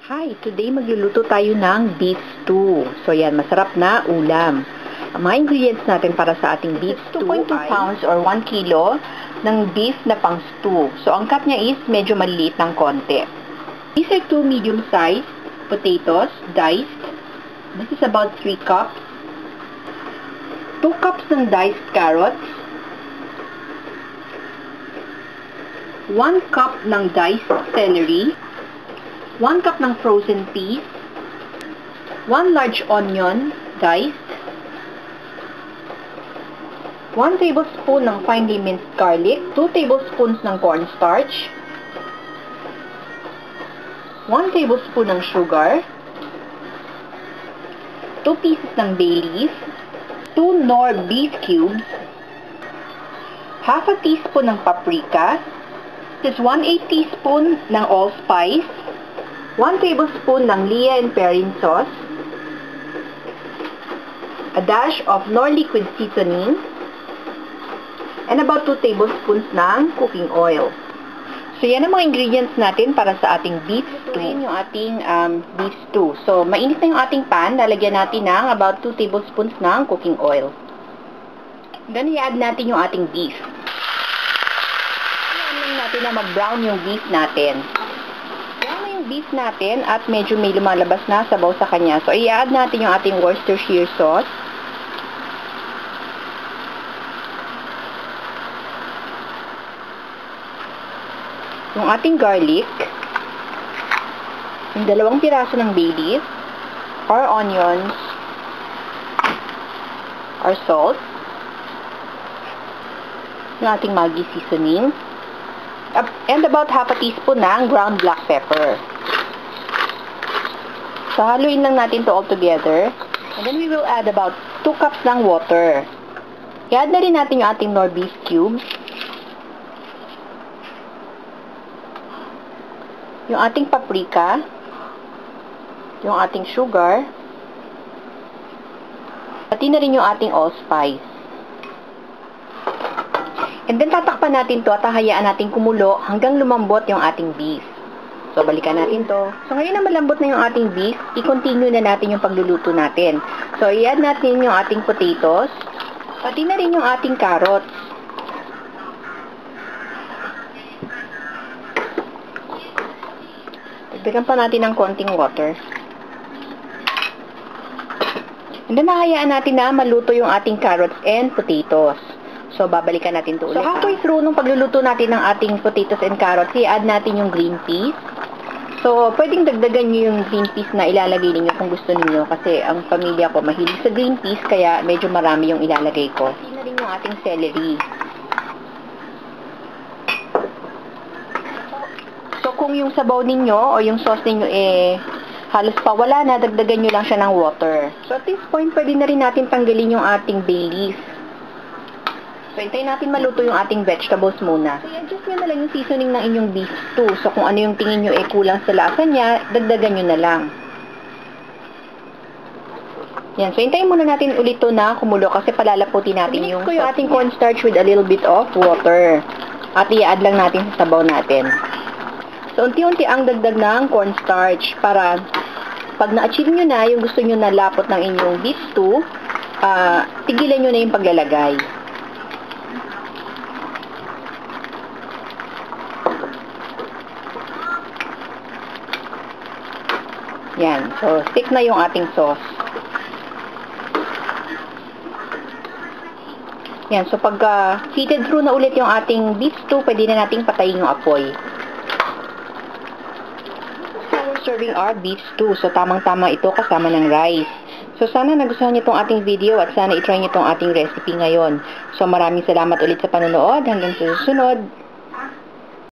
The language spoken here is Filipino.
Hi! Today magluluto tayo ng beef stew. So yan, masarap na ulam. Ang mga ingredients natin para sa ating beef stew 2.2 pounds or 1 kilo ng beef na pang stew. So ang cut niya is medyo maliit ng konti. These are 2 medium-sized potatoes, diced. This is about 3 cups. 2 cups ng diced carrots. 1 cup ng diced celery. 1 cup ng frozen peas, 1 large onion, diced, 1 tablespoon ng finely minced garlic, 2 tablespoons ng cornstarch, 1 tablespoon ng sugar, 2 pieces ng bay leaf, 2 Knorr beef cubes, half a teaspoon ng paprika, this is 1/8 teaspoon ng allspice, 1 tablespoon ng Lea and Perrin sauce, a dash of Knorr liquid seasoning, and about 2 tablespoons ng cooking oil. So, yan ang mga ingredients natin para sa ating beef stew. Ito yung ating beef stew. So, mainit na yung ating pan. Lalagyan natin ng about 2 tablespoons ng cooking oil. Then, i-add natin yung ating beef. Iyan lang natin na mag-brown yung beef natin. Beef natin at medyo may lumalabas na sabaw sa kanya. So, i-add natin yung ating Worcestershire sauce. Yung ating garlic. Yung 2 piraso ng bay leaf. Our onions. Our salt. Yung ating Maggi seasoning. And about half a teaspoon ng ground black pepper. So, haluin lang natin to all together. And then we will add about 2 cups ng water. I-add na rin natin yung ating Knorr beef cubes. Yung ating paprika. Yung ating sugar. Pati na rin yung ating allspice. And then, tatakpan natin to at hayaan natin kumulo hanggang lumambot yung ating beef. So, balikan natin to. So, ngayon na malambot na yung ating beef, i-continue na natin yung pagluluto natin. So, i-add natin yung ating potatoes, pati na rin yung ating carrots. Dagdagan pa natin ng konting water. And then, hahayaan natin na maluto yung ating carrots and potatoes. So, babalikan natin to ulit. So, halfway through nung pagluluto natin ng ating potatoes and carrots, i-add natin yung green peas. So, pwedeng dagdagan nyo yung green peas na ilalagay ninyo kung gusto niyo kasi ang pamilya ko mahilig sa green peas kaya medyo marami yung ilalagay ko. Pati na rin yung ating celery. So, kung yung sabaw ninyo o yung sauce ninyo halos pa wala na, dagdagan nyo lang siya ng water. So, at this point, pwede na rin natin tanggalin yung ating bay leaf. So, hintayin natin maluto yung ating vegetables muna. So, i-adjust nyo na lang yung seasoning ng inyong beef stew. So, kung ano yung tingin nyo kulang sa lasa niya, dagdagan nyo na lang. Yan. So, hintayin muna natin ulit to na kumulo kasi palalaputin natin yung ating cornstarch with a little bit of water. At i-add lang natin sa sabaw natin. So, unti-unti ang dagdag ng cornstarch para pag na-achieve nyo na yung gusto nyo na lapot ng inyong beef stew, tigilan nyo na yung paglalagay. Yan. So, stick na yung ating sauce. Yan. So, pag heated through na ulit yung ating beef stew, pwede na nating patayin yung apoy. So, we're serving our beef stew. So, tamang-tama ito kasama ng rice. So, sana nagustuhan niyo itong ating video at sana itry niyo itong ating recipe ngayon. So, maraming salamat ulit sa panonood. Hanggang sa susunod.